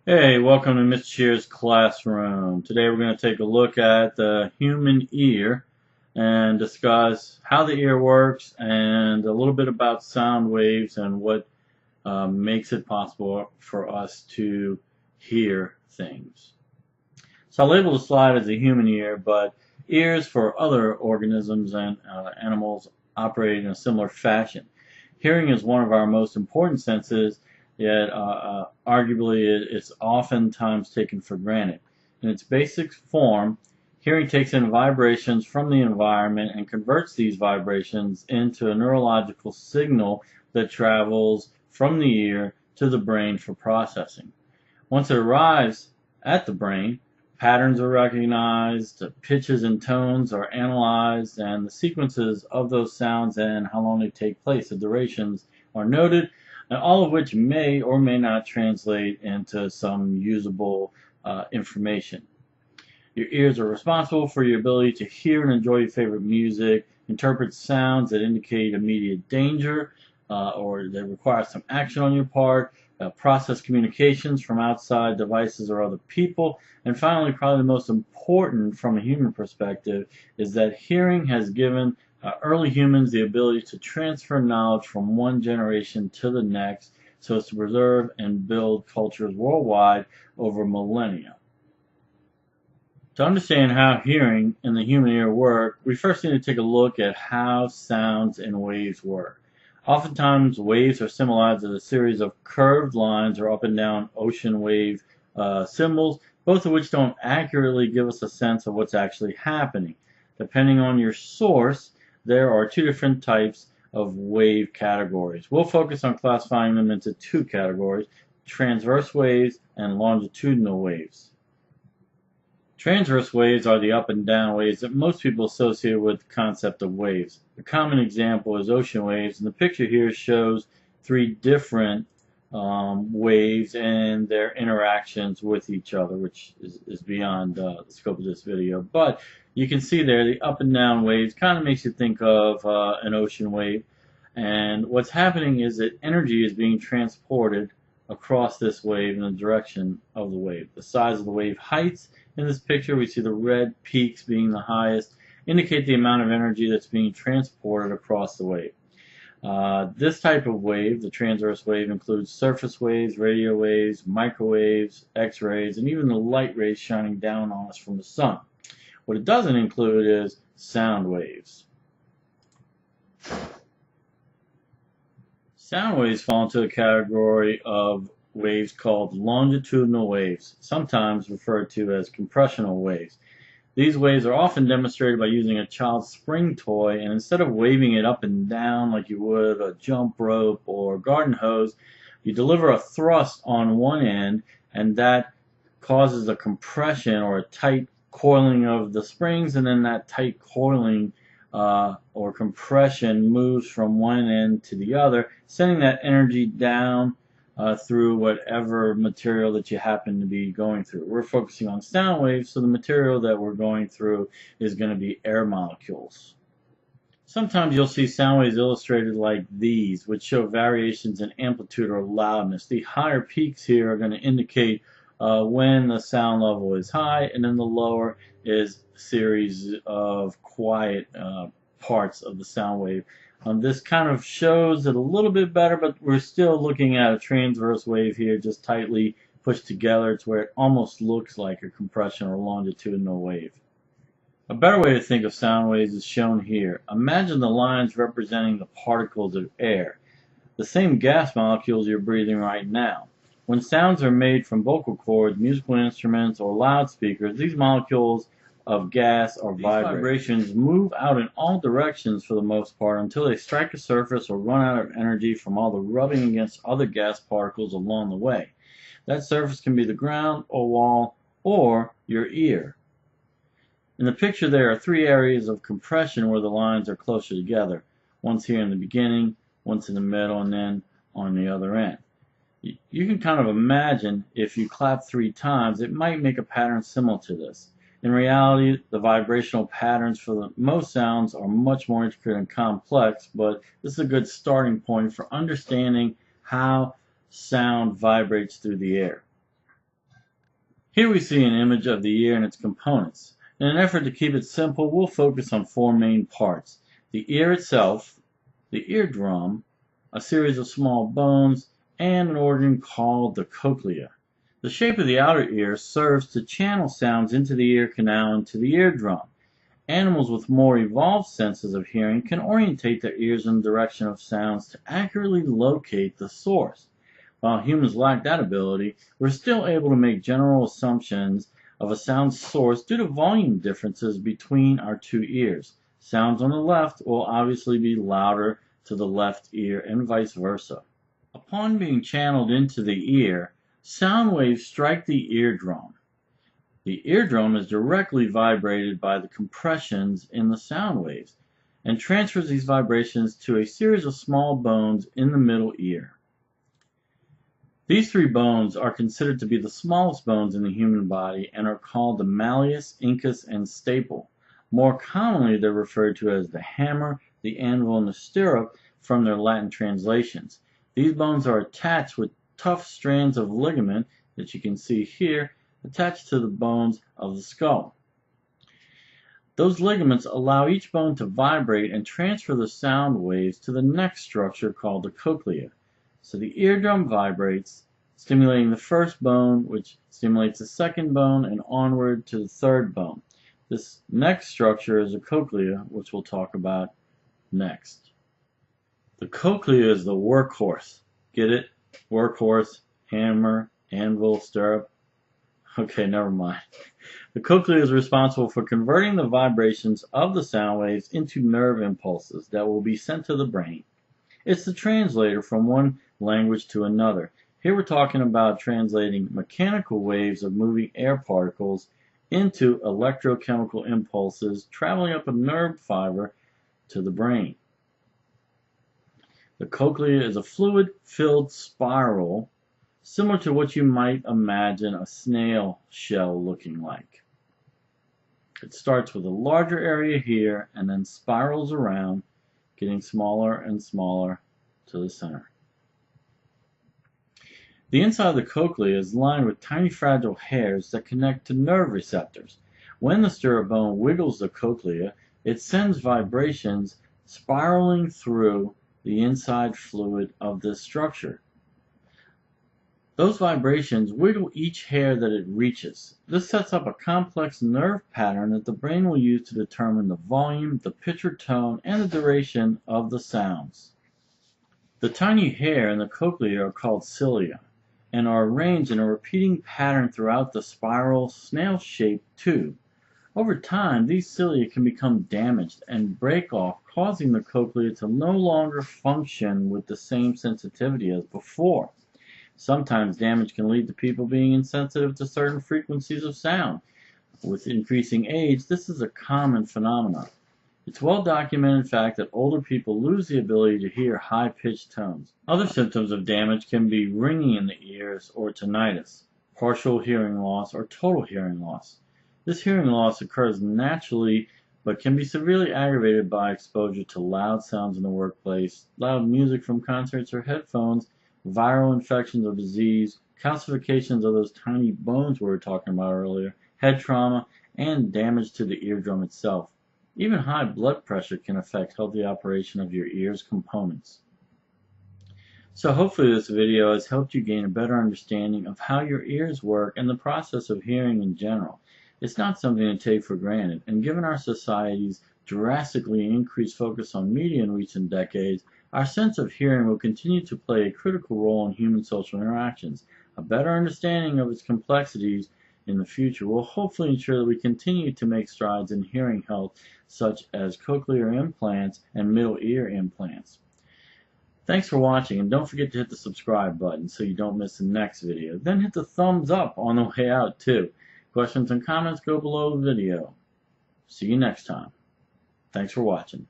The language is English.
Hey, welcome to Mr. Shear's classroom. Today we're going to take a look at the human ear and discuss how the ear works and a little bit about sound waves and what makes it possible for us to hear things. So I labeled the slide as a human ear, but ears for other organisms and animals operate in a similar fashion. Hearing is one of our most important senses, yet arguably it's oftentimes taken for granted. In its basic form, hearing takes in vibrations from the environment and converts these vibrations into a neurological signal that travels from the ear to the brain for processing. Once it arrives at the brain, patterns are recognized, pitches and tones are analyzed, and the sequences of those sounds and how long they take place, the durations are noted, and all of which may or may not translate into some usable information. Your ears are responsible for your ability to hear and enjoy your favorite music, interpret sounds that indicate immediate danger or that require some action on your part, process communications from outside devices or other people, and finally, probably the most important from a human perspective, is that hearing has given early humans the ability to transfer knowledge from one generation to the next so as to preserve and build cultures worldwide over millennia. To understand how hearing and the human ear work, we first need to take a look at how sounds and waves work. Oftentimes, waves are symbolized as a series of curved lines or up and down ocean wave symbols, both of which don't accurately give us a sense of what's actually happening. Depending on your source, there are two different types of wave categories. We'll focus on classifying them into two categories: transverse waves and longitudinal waves. Transverse waves are the up and down waves that most people associate with the concept of waves. A common example is ocean waves, and the picture here shows three different waves and their interactions with each other, which is beyond the scope of this video. But you can see there the up and down waves kind of makes you think of an ocean wave. And what's happening is that energy is being transported across this wave in the direction of the wave. The size of the wave heights in this picture, we see the red peaks being the highest, indicate the amount of energy that's being transported across the wave. This type of wave, the transverse wave, includes surface waves, radio waves, microwaves, X-rays, and even the light rays shining down on us from the sun. What it doesn't include is sound waves. Sound waves fall into a category of waves called longitudinal waves, sometimes referred to as compressional waves. These waves are often demonstrated by using a child's spring toy, and instead of waving it up and down like you would a jump rope or garden hose, you deliver a thrust on one end, and that causes a compression or a tight coiling of the springs, and then that tight coiling or compression moves from one end to the other, sending that energy down through whatever material that you happen to be going through. We're focusing on sound waves, so the material that we're going through is going to be air molecules. Sometimes you'll see sound waves illustrated like these, which show variations in amplitude or loudness. The higher peaks here are going to indicate when the sound level is high, and then the lower is a series of quiet parts of the sound wave. This kind of shows it a little bit better, but we're still looking at a transverse wave here, just tightly pushed together to where it almost looks like a compression or longitudinal wave. A better way to think of sound waves is shown here. Imagine the lines representing the particles of air, the same gas molecules you're breathing right now. When sounds are made from vocal cords, musical instruments, or loudspeakers, these molecules of gas or vibrations move out in all directions for the most part until they strike a surface or run out of energy from all the rubbing against other gas particles along the way. That surface can be the ground, a wall, or your ear. In the picture there are three areas of compression where the lines are closer together. One's here in the beginning, one's in the middle, and then on the other end. You can kind of imagine if you clap 3 times, it might make a pattern similar to this. In reality, the vibrational patterns for the most sounds are much more intricate and complex, but this is a good starting point for understanding how sound vibrates through the air. Here we see an image of the ear and its components. In an effort to keep it simple, we'll focus on four main parts: the ear itself, the eardrum, a series of small bones, and an organ called the cochlea. The shape of the outer ear serves to channel sounds into the ear canal and to the eardrum. Animals with more evolved senses of hearing can orientate their ears in the direction of sounds to accurately locate the source. While humans lack that ability, we're still able to make general assumptions of a sound source due to volume differences between our two ears. Sounds on the left will obviously be louder to the left ear and vice versa. Upon being channeled into the ear, sound waves strike the eardrum. The eardrum is directly vibrated by the compressions in the sound waves and transfers these vibrations to a series of small bones in the middle ear. These three bones are considered to be the smallest bones in the human body and are called the malleus, incus, and staple. More commonly, they're referred to as the hammer, the anvil, and the stirrup from their Latin translations. These bones are attached with tough strands of ligament that you can see here, attached to the bones of the skull. Those ligaments allow each bone to vibrate and transfer the sound waves to the next structure called the cochlea. So the eardrum vibrates, stimulating the first bone, which stimulates the second bone, and onward to the third bone. This next structure is the cochlea, which we'll talk about next. The cochlea is the workhorse. Get it? Workhorse, hammer, anvil, stirrup. Okay, never mind. The cochlea is responsible for converting the vibrations of the sound waves into nerve impulses that will be sent to the brain. It's the translator from one language to another. Here we're talking about translating mechanical waves of moving air particles into electrochemical impulses traveling up a nerve fiber to the brain. The cochlea is a fluid-filled spiral similar to what you might imagine a snail shell looking like. It starts with a larger area here and then spirals around, getting smaller and smaller to the center. The inside of the cochlea is lined with tiny fragile hairs that connect to nerve receptors. When the stirrup bone wiggles the cochlea, it sends vibrations spiraling through the inside fluid of this structure. Those vibrations wiggle each hair that it reaches. This sets up a complex nerve pattern that the brain will use to determine the volume, the pitch or tone, and the duration of the sounds. The tiny hair in the cochlea are called cilia and are arranged in a repeating pattern throughout the spiral, snail-shaped tube. Over time, these cilia can become damaged and break off, causing the cochlea to no longer function with the same sensitivity as before. Sometimes damage can lead to people being insensitive to certain frequencies of sound. With increasing age, this is a common phenomenon. It's well documented, in fact, that older people lose the ability to hear high-pitched tones. Other symptoms of damage can be ringing in the ears or tinnitus, partial hearing loss, or total hearing loss. This hearing loss occurs naturally but can be severely aggravated by exposure to loud sounds in the workplace, loud music from concerts or headphones, viral infections or disease, calcifications of those tiny bones we were talking about earlier, head trauma, and damage to the eardrum itself. Even high blood pressure can affect healthy operation of your ear's components. So hopefully this video has helped you gain a better understanding of how your ears work and the process of hearing in general. It's not something to take for granted, and given our society's drastically increased focus on media in recent decades, our sense of hearing will continue to play a critical role in human social interactions. A better understanding of its complexities in the future will hopefully ensure that we continue to make strides in hearing health, such as cochlear implants and middle ear implants. Thanks for watching, and don't forget to hit the subscribe button so you don't miss the next video. Then hit the thumbs up on the way out too. Questions and comments go below the video. See you next time. Thanks for watching.